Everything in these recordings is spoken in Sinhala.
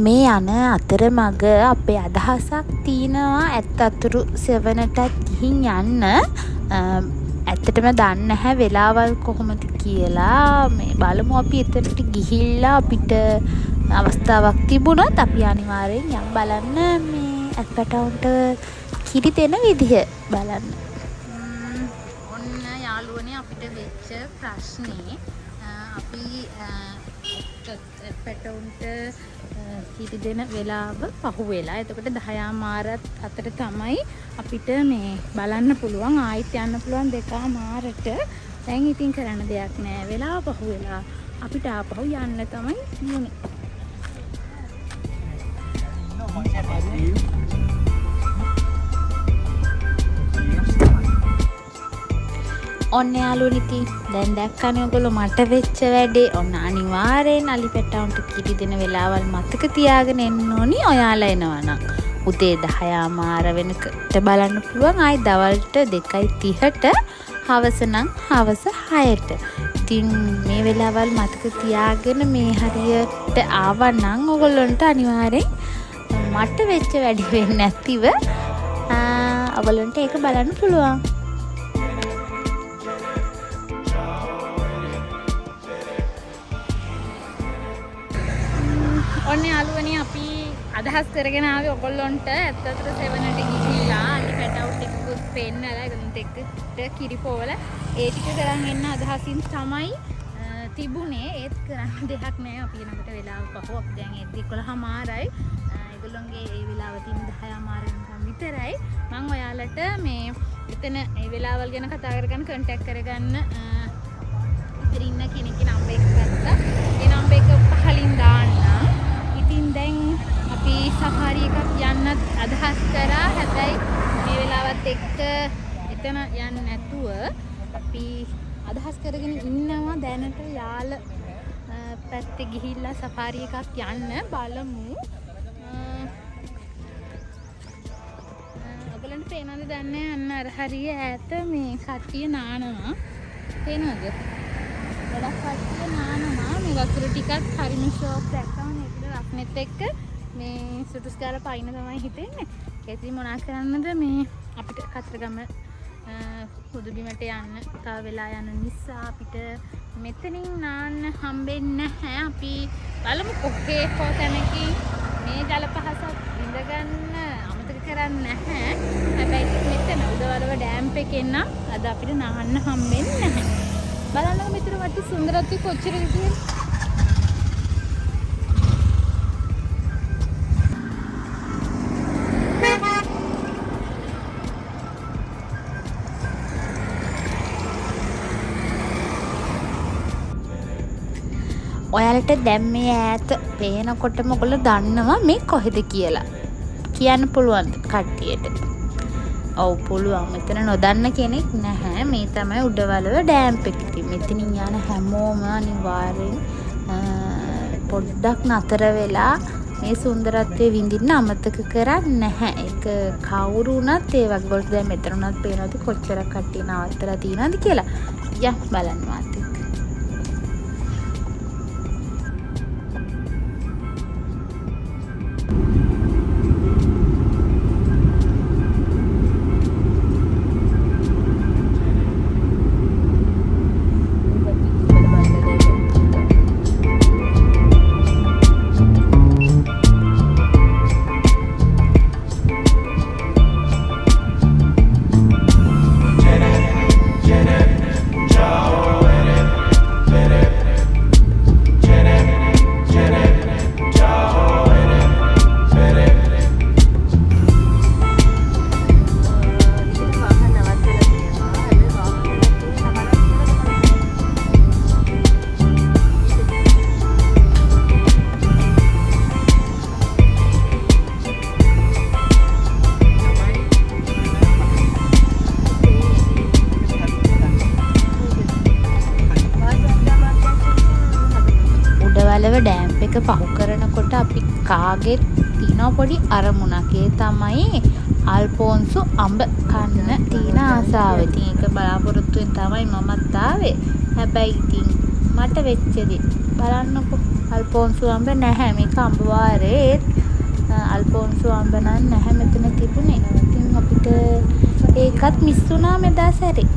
මේ යන අතරමඟ අපේ අදහසක් තියෙනවා ඇත්ත අතුරු සෙවනටත් ගිහින් යන්න. ඇත්තටම දන්නේ නැහැ වෙලාවල් කොහොමද කියලා. මේ බලමු අපි එතනට ගිහිල්ලා අපිට අවස්ථාවක් තිබුණොත් අපි අනිවාර්යෙන් යම් බලන්න මේ ඇත්පැටවුන්ට කිරි දෙන විදිහ බලන්න. ඔන්න යාළුවනේ අපිට වෙච්ච ප්‍රශ්නේ අපි ඇත්පැටවුන්ට කිරි දෙන වෙලාව පහුවෙලා. එතකොට 10:00 අතර තමයි අපිට මේ බලන්න පුළුවන්. ආයෙත් යන්න පුළුවන් 2:00ට. දැන් ඉතින් කරන්න දෙයක් නෑ. වෙලාව පහුවෙලා අපිට ආපහු යන්න තමයි මුනේ. ඔන්න යාළුවනේ ඉතින් දැන් දැක්කනේ ඔයගොල්ලෝ මට වෙච්ච වැඩේ. ඔන්න අනිවාර්යෙන් අලි පැටවුන්ට කිරි දෙන වෙලාවල් මතක තියාගෙන එන්න ඕනි. ඔයාලා එනවනම් උදේ 10:00 වෙනකට බලන්න පුළුවන්. ආයි දවල්ට 2:30ට, හවස නම් හවස 6ට. ඉතින් මේ වෙලාවල් මතක තියාගෙන මේ හරියට ආවනම් ඔයගොල්ලන්ට අනිවාර්යෙන් මට වෙච්ච වැඩි වෙන්නේ නැතිව ඔයගොල්ලන්ට ඒක බලන්න පුළුවන්. ඔන්න යාළුවනේ අපි අදහස් කරගෙන ආවේ ඔයගොල්ලන්ට ඇත්ත අතට සෙවනට ගිහිල්ලා අලි පැටවුන්ට එක්කත් පෙන්නලා ඒගොල්ලන්ට එක්ක කිරිපෝවල ඒ ටික කරන් එන්න අදහසින් තමයි තිබුණේ. ඒත් කරන්න දෙයක් නෑ. අපි එනකොට වෙලාව පහුව. අපි දැන් 11:00යි. ඒගොල්ලන්ගේ ඒ වෙලාව තින් 10:00 වෙනකම් විතරයි. මම ඔයාලට මේ එතන ඒ වෙලාවල් ගැන කතා කරගන්න කන්ටැක්ට් කරගන්න ඉතින් ඉන්න කෙනෙක්ගේ නම්බර් එක ගත්තා. ඒ නම්බර් එක පහලින් දාන්න. ඉතින් දැන් අපි සෆාරි එකක් යන්නත් අදහස් කරා. හැබැයි මේ වෙලාවත් එක්ක එතන යන්නේ නැතුව අපි අදහස් කරගෙන ඉන්නවා දැනට යාල පැත්තේ ගිහිල්ලා සෆාරි එකක් යන්න බලමු. ඔයගලන්ට පේනවද දන්නේ අන්න අර හරිය ඈත මේ කට්ටිය නානවා. පේනවද? ගොඩක් කට්ටිය නානවා. මේ වතුර ටිකක් හරිම ෂෝක් දැක්කම මේකට රස්නෙත් එක්ක මේ සුටුස් ගාලා පයින්න තමයි හිතෙන්නේ. ඒකදී මොනා කරන්නද මේ අපිට කතරගම පුදුබිමට යන්න තව වෙලා යන නිසා අපිට මෙතනින් නාන්න හම්බෙන්නේ නැහැ. අපි බලමු කොහේ හෝ තැනකින් මේ ජල පහසක් විඳගන්න අමතක කරන්නේ නැහැ. හැබැයි මෙතන උදවලව ඩෑම් එකෙන් නම් අද අපිට නාන්න හම්බෙන්නේ නැහැ. බලන්න මෙතන වටි සුන්දරත්වය කොච්චරද කියලා. ඔයාලට දැන් මේ ඈත පේනකොටම ඔයගොල්ලෝ දන්නවා මේ කොහෙද කියලා. කියන්න පුළුවන්ද කට්ටියට? ඔව් පුළුවන්. මෙතන නොදන්න කෙනෙක් නැහැ. මේ තමයි උඩවලව ඩෑම් එක. ඉතින් මෙතනින් යන හැමෝම අනිවාර්යෙන් පොඩ්ඩක් නතර වෙලා මේ සුන්දරත්වය විඳින්න අමතක කරන්නේ නැහැ. ඒක කවුරු වුණත් ඒ වගේ වලට දැන් මෙතන උනත් පේනවාද කොච්චර කට්ටිය නවත්තලා තියෙනවද කියලා. යා බලන්න මාත් එක්ක. ඩෑම් එක පහු කරනකොට අපි කාගෙත් තියෙන පොඩි අරමුණක්. ඒ තමයි අල්ෆෝන්සු අඹ කන්න තියෙන ආසාව. ඉතින් ඒක බලාපොරොත්තුෙන් තමයි මමත් ආවේ. හැබැයි ඉතින් මට වෙච්චදී බලන්නකෝ අල්ෆෝන්සු අඹ නැහැ මේක අඹ වාරේ අල්ෆෝන්සු අඹ නම් නැහැ මෙතන තිබුණේ. ඉතින් අපිට ඒකත් මිස් වුණා මෙදා සැරේ.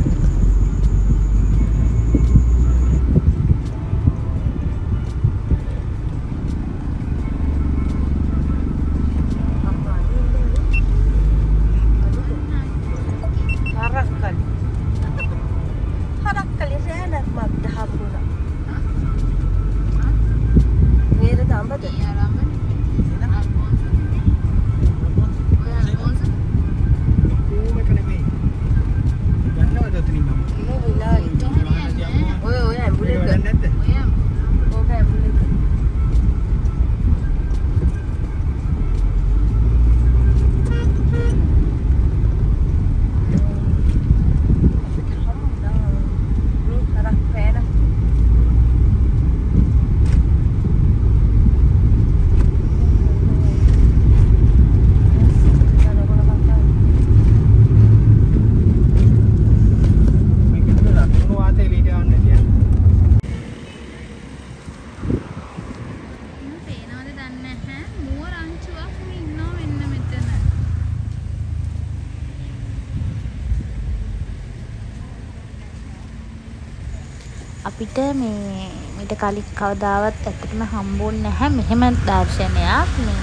අපිට මීට කලින් කවදාවත් ඇත්තටම හම්බුන්නේ නැහැ මෙහෙම දර්ශනයක්. මේ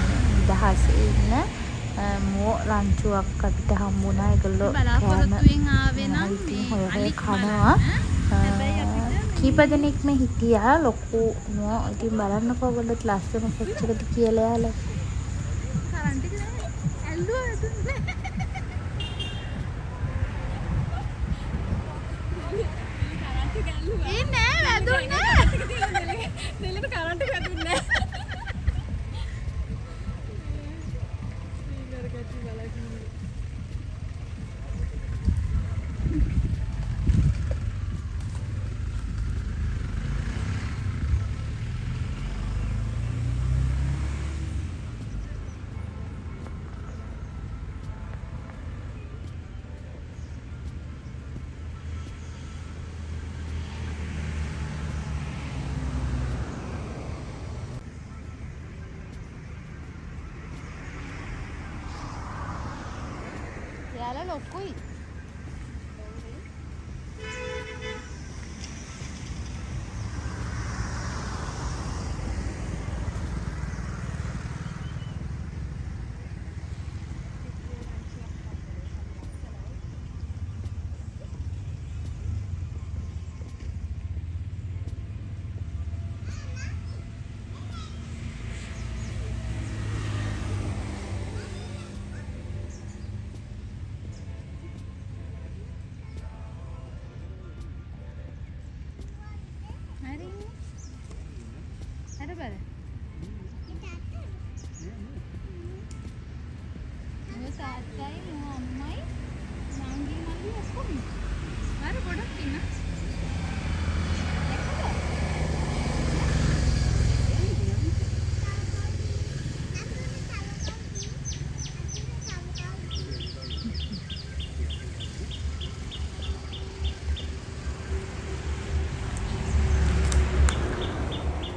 දහසේ ඉන්න මෝ රංචුවක් අපිට හම්බුණා. ඒගොල්ලෝ බලාපොරොත්තුෙන් ආවේ නම් මේ කනවා. කීප දෙනෙක් මේ හිටියා ලොකු මෝ. ඉතින් බලන්නකෝ ඔයගොල්ලෝත් ලස්සන කොච්චරද කියලා යාලා. කරන්ට් එක ඇල්ලුවා ඇතුලේ. ඒ නෑ වැදුන්නේ. නෙලෙට කරන්ට් එක වැදුන්නේ නෑ. යාලා ලොකුයි.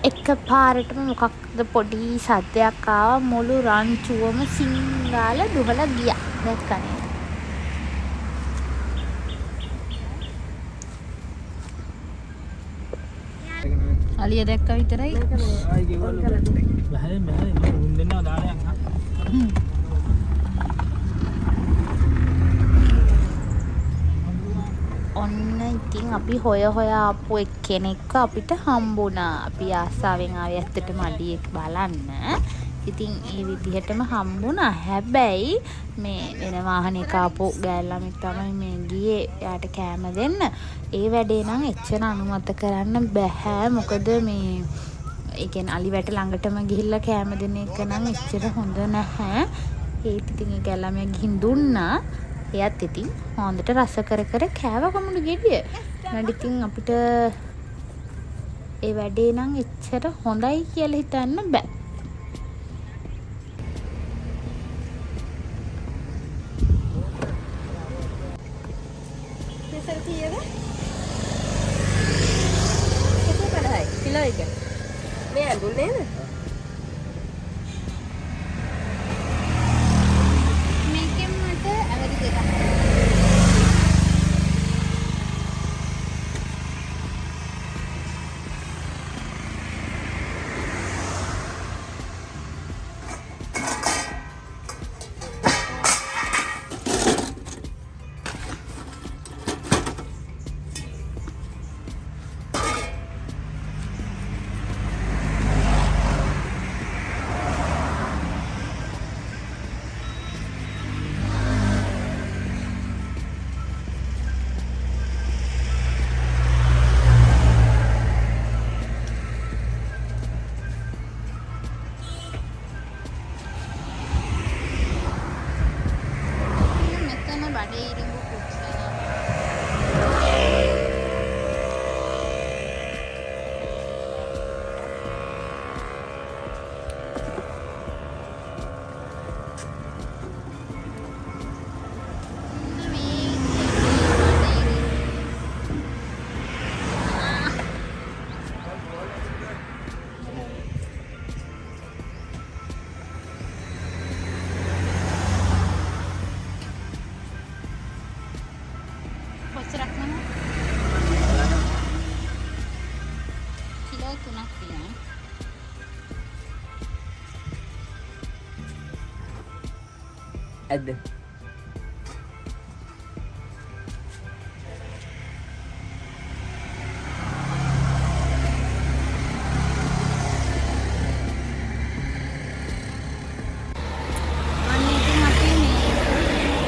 එක පාරටම මොකක්ද පොඩි සද්දයක් ආවා. මුළු රංචුවම සිංගාල දුවලා ගියා. දැක්කනේ. අලිය දැක්ක විතරයි. ඔන්න ඉතින් අපි හොය ආපු එක්කෙනෙක්ව අපිට හම්බුණා. අපි ආසාවෙන් ආවේ ඇත්තටම අඩියෙක් බලන්න. ඉතින් ඒ විදිහටම හම්බුණා. හැබැයි මේ වෙන වාහනයක ආපු ගෑල්ලාමෙක් තමයි මේ ගියේ යාට කෑම දෙන්න. ඒ වැඩේ නම් එච්චර අනුමත කරන්න බෑ. මොකද මේ ඒ කියන්නේ අලි වැට ළඟටම ගිහිල්ලා කෑම දෙන එක නම් එච්චර හොඳ නැහැ. ඒත් ඉතින් ඒ ගෑල්ලාමයා ගිහින් දුන්නා. එයත් ඉතින් හොඳට රස කර කර කෑව කමුණු ගෙඩිය. නැඩ ඉතින් අපිට ඒ වැඩේ නම් එච්චර හොඳයි කියලා හිතන්න බෑ. කෙසල් කීයද? 150යි. ඇද්ද?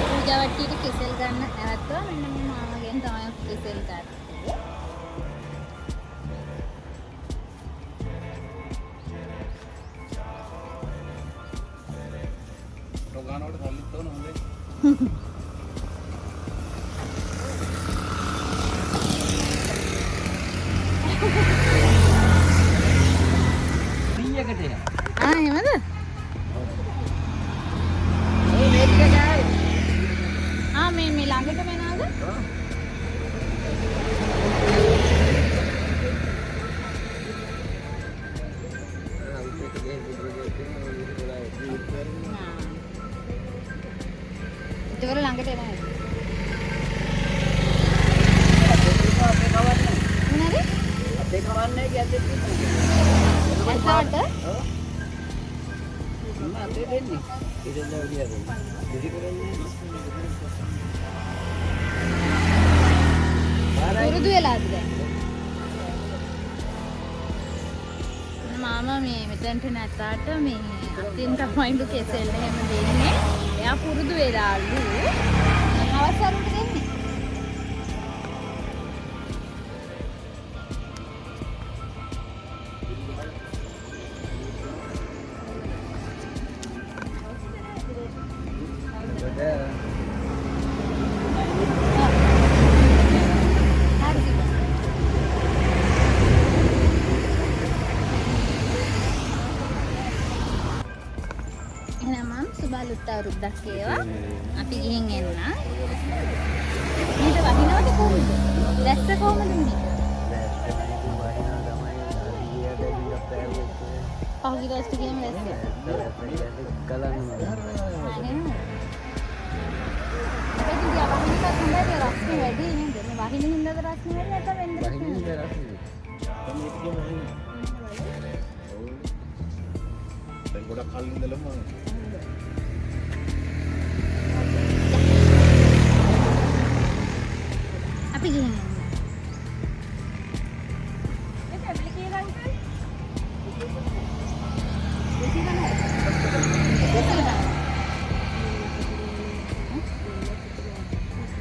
පූජාවට්ටියට කෙසෙල් ගන්න ඇවැත්තුවා. මෙන්න මේ මාමගෙන් තමයි කෙසෙල් ගත්තේ. රෝගානෝට සල්ලිත් තෝන හොඳේ. ඊයකට එන. එහෙමද? ඒ මේක ගායි. මේ ළඟට වෙනවද? ඒතවල ළඟට එනවා. මොනවාද? අපේ කවන්නේ කියද්දි එතකොට මම අපේ දෙන්නේ. ඉතින් දැන් උඩිය දෙන්නේ. ඉති කරන්නේ. පුරුදු වෙලාද දැන්? මාමා මේ මෙතනට නැතාට මේ අතින් තමයි කෙසෙල් එහෙම දෙන්නේ. එයා පුරුදු වෙලාලු. අවසරුට දෙන්නේ. සුබාලුත් අවුරුද්දක් ඒවා. අපි ගිහින් එන්න. මේක වහිනවද කොහොමද? දැස්ස කොහොමද මේ? පහුගිය දවස් ටිකේම දැස්ස. රස්නේ වැඩි නේද? මේ වහින හින්දාද රස්නේ වැඩි නැත්නම් වෙනද? වහින හින්දා රස්නේ. දැන් ගොඩක් කල් ඉඳලම අපි ගිහින් එන්න.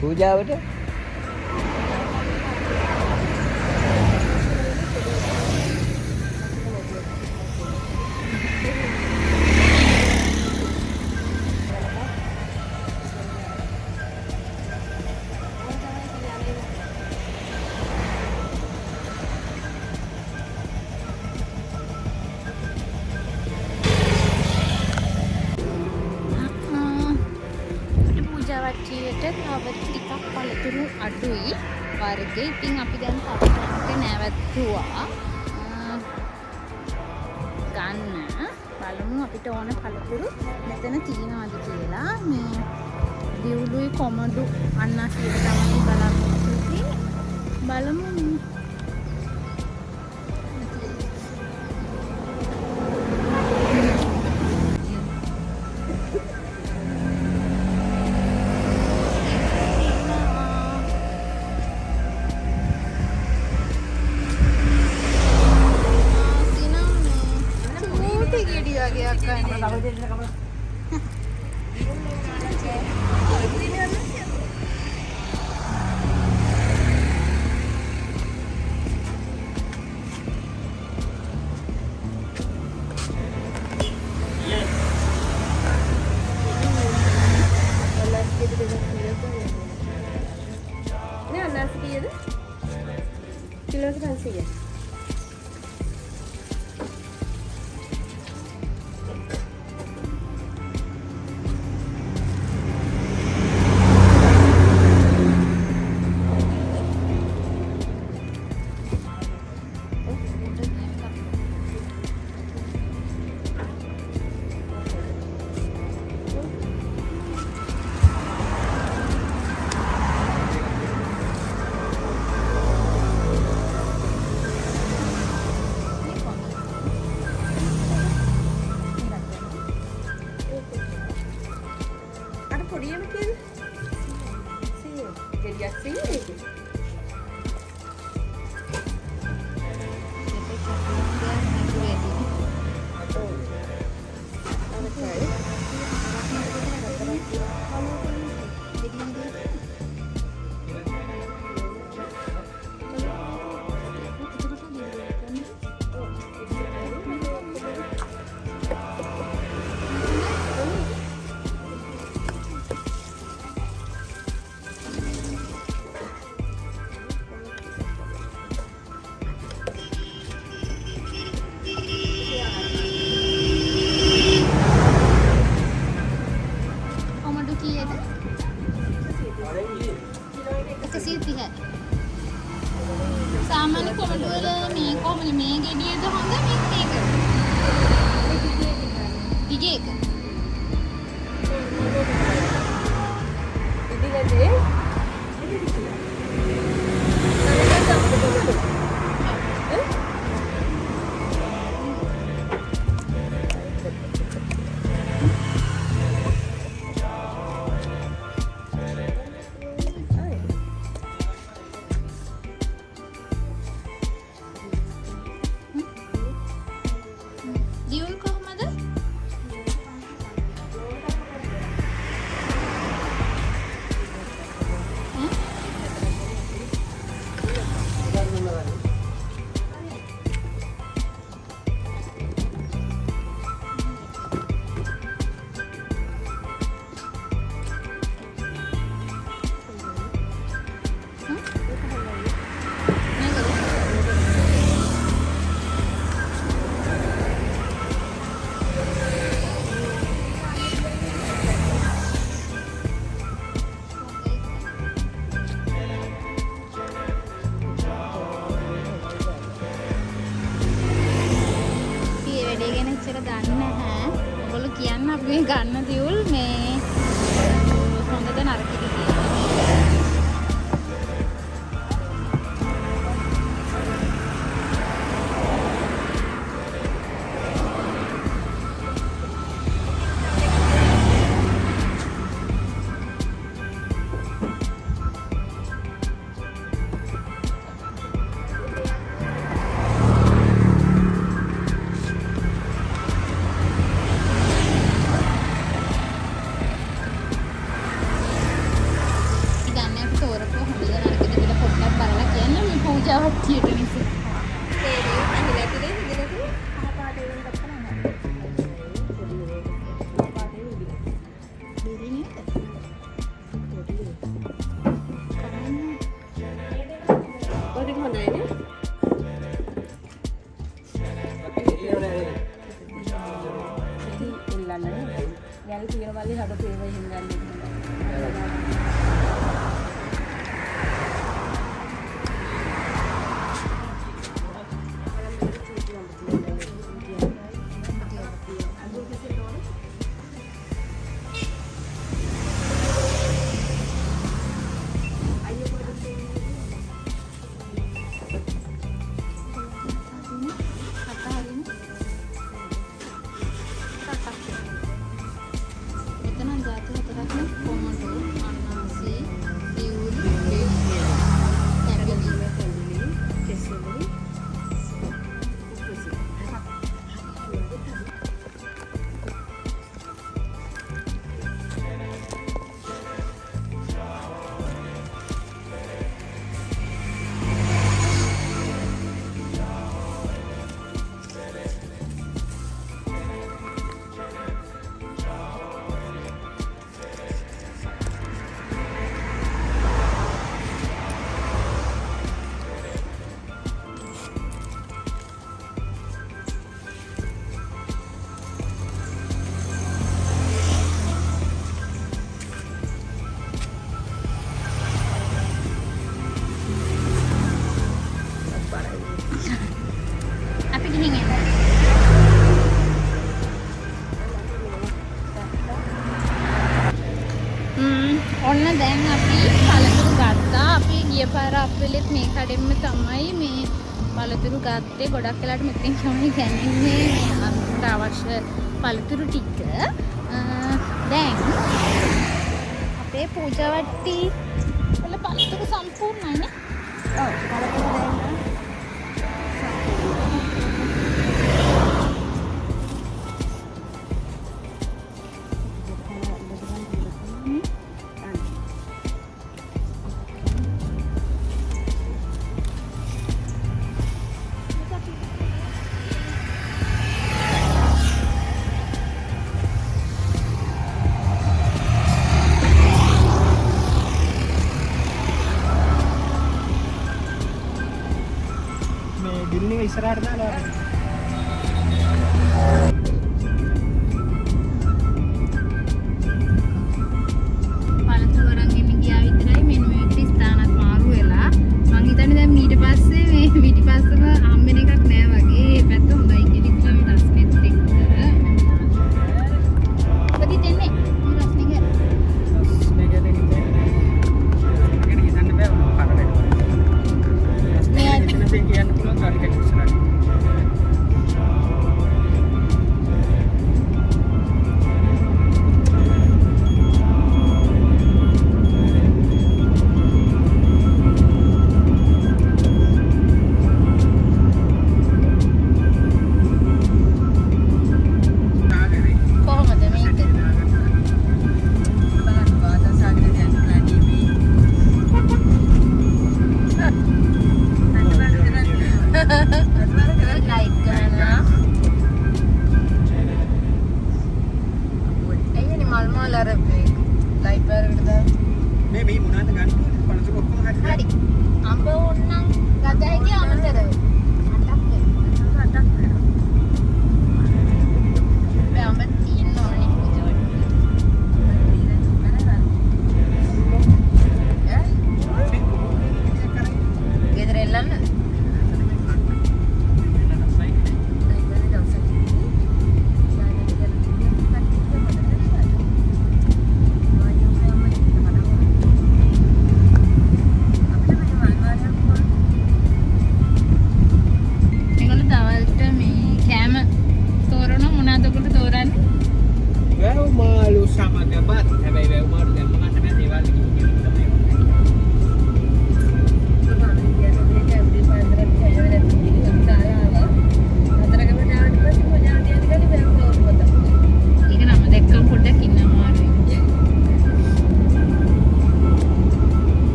පූජාවට පූජාවට්ටියට තව ටිකක් පළතුරු අඩුයි වර්ගෙ. ඉතින් අපි දැන් තවත් නැවැත්තුවා ගන්න. බලමු අපිට ඕන පළතුරු මෙතන තියෙනවද කියලා. මේ දියුලුයි කොමඩු අන්න කියලා තමයි බලාපොරොත්තු වෙන්නේ. බලමු. Kilometer berapa? එච්චර දන්නේ නැහැ. ඔයගොල්ලෝ කියන්න අපි මේ ගන්න දියුල් මේ හොඳද නරකද කියලා. ඔන්න දැන් අපි පළතුරු ගත්තා. අපි ගිය පාර අප්‍රේලෙත් මේ කඩෙන්න තමයි මේ පළතුරු ගත්තේ. ගොඩක් වෙලාට මෙතෙන් තමයි ගන්නේ මේ අන්තිමට අවශ්‍ය පළතුරු ටික. දැන් අපේ පූජාවට්ටි වල පළතුරු සම්පූර්ණයි නේ. ඔව් පළතුරු දැන් ඉස්සරහට දාලා පළතුරු අරන් ගෙන්න ගියා විතරයි මෙන්න මේකට ස්ථානත් මාරු වෙලා. මං හිතන්නේ දැන් ඊට පස්සේ මේ පිටිපස්සම හම්බෙන එකක් නෑ වගේ. මේ පැත්ත හොඳයි කියලා මේ රස්නෙත් එක්ක. ඔබ දිතන්නේ මේ රස්නේ කියන්න පුළුවන් කාර්යයක් ඉස්සරහට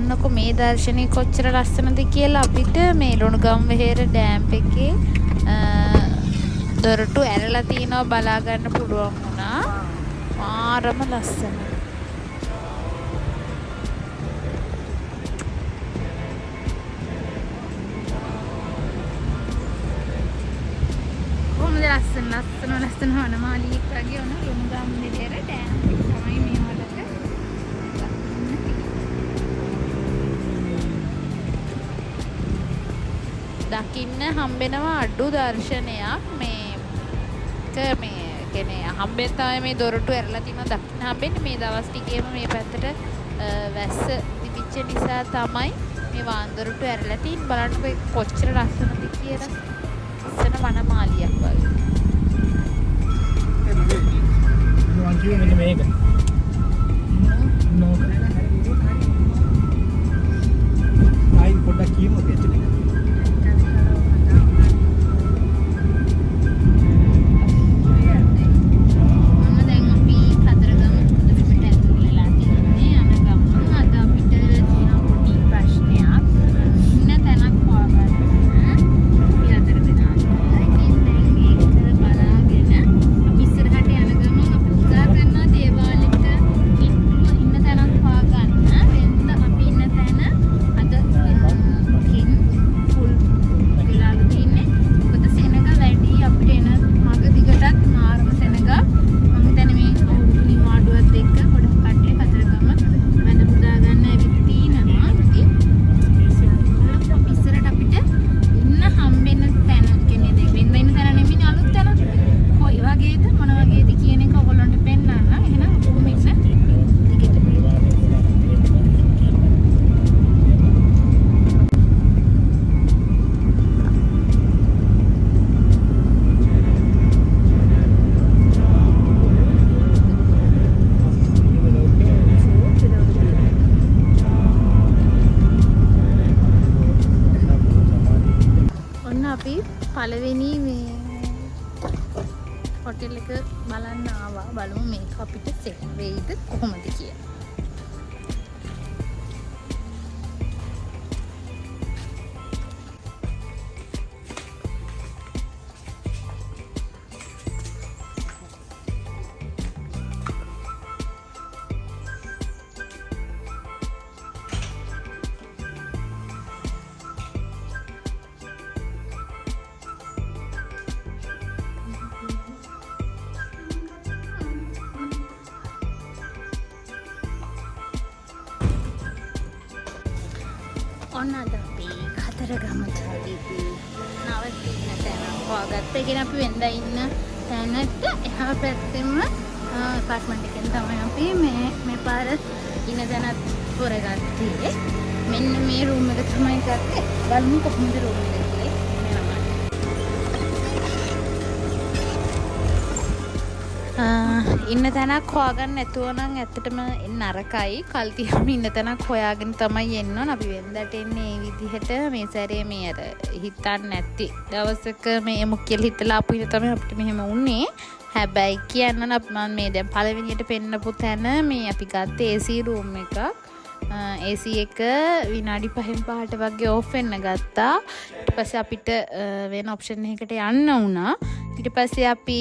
බලන්නකො මේ දර්ශනය කොච්චර ලස්සනද කියලා. අපිට මේ ලුණුගම්වෙහෙර ඩෑම් එකේ දොරටු ඇරලා තිනවා බලා ගන්න පුළුවන් වුණා. මාරම ලස්සන. ලස්සන වනමාලියෙක් වගේ වුණ ලුණුගම්වෙහෙර ඩෑම් එක තමයි මේ වලට දකින්න හම්බෙනවා අඩු දර්ශනයක්. මේ කියන්නේ හම්බෙන් තමයි මේ දොරටු ඇරලා තියෙනවා දකින්න හම්බෙන්නේ. මේ දවස් ටිකේම මේ පැත්තට වැස්ස තිබිච්ච නිසා තමයි මේ වාන්දොරටු ඇරලා තියෙන්නේ. බලන්නකො කොච්චර ලස්සනද කියලා. ලස්සන වනමාලියක් වගේ. මෙන්න මේක. ආයි පොඩ්ඩක් කියමු එතන. පළවෙනි මේ හොටෙල් එක බලන්න ආවා. බලමු මේක අපිට සෙට් වෙයිද කොහොමද කියලා. ඔන්න අද අපි කතරගමටදී නවතින තැන හොයාගත්තා. ඒ කියන්නේ අපි වෙනදා ඉන්න තැනට එහා පැත්තෙම අපාර්ට්මන්ට් එකෙන් තමයි අපි මේ පාර ඉන්න තැනත් හොරගත්තේ. මෙන්න මේ රූම් එක තමයි ගත්තේ. බලමු කොහොමද රූම් එක කියලා. ඉන්න තැනක් හොයාගන්න නැතුව නම් ඇත්තටම නරකයි. කල් තියාම ඉන්න තැනක් හොයාගෙන තමයි එන්න ඕන. අපි වෙනදට එන්නේ මේ විදිහට. මේ සැරේ මේ අර හිතන්න නැති දවසක මේ එමු කියලා හිතලා ආපු ඉන්න තමයි අපිට මෙහෙම වුනේ. හැබැයි කියන්න නම් මම මේ දැන් පළවෙනියට පෙන්නපු තැන මේ අපි ගත්තේ AC room එකක්. AC එක විනාඩි 5ට වගේ ඕෆ් වෙන්න ගත්තා. ඊට පස්සේ අපිට වෙන ඔප්ෂන් එකකට යන්න වුණා. ඊට පස්සේ අපි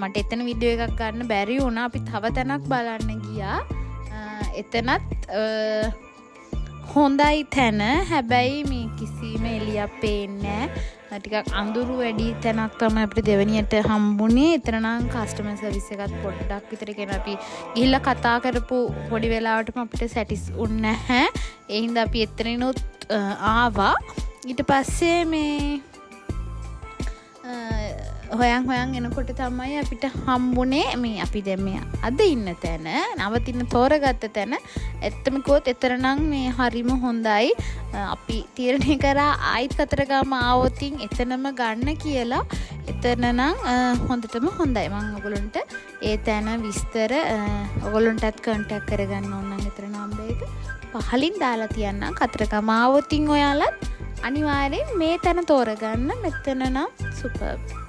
මට එතන වීඩියෝ එකක් ගන්න බැරි වුණා. අපි තව තැනක් බලන්න ගියා. එතනත් හොඳයි තැන. හැබැයි මේ කිසිම එළියක් පේන්නේ නැහැ. ටිකක් අඳුරු වැඩි තැනක් තමයි අපිට දෙවෙනියට හම්බුනේ. එතන නම් කස්ටමර් සර්විස් එකත් පොඩ්ඩක් විතර කියන අපි ගිහිල්ලා කතා කරපු පොඩි වෙලාවටම අපිට සැටිස් වුණ නැහැ. ඒ හින්දා අපි එතනිනුත් ආවා. ඊට පස්සේ මේ හොයන් එනකොට තමයි අපිට හම්බුනේ මේ අපි දැන් මේ අද ඉන්න තැන, නවතින තෝරගත්ත තැන. ඇත්තම කිව්වොත් එතරම් මේ හරිම හොඳයි. අපි තීරණය කරා ආයිත් කතරගම ආවොතින් එතනම ගන්න කියලා. එතන නම් හොඳටම හොඳයි. මම ඔයගොල්ලන්ට ඒ තැන විස්තර ඔයගොල්ලන්ටත් කන්ටැක්ට් කරගන්න ඕන නම් එතන නම්බර් එක පහලින් දාලා තියන්නම්. කතරගම ආවොතින් ඔයාලත් අනිවාර්යෙන් මේ තැන තෝරගන්න. මෙතන නම් සුපර්.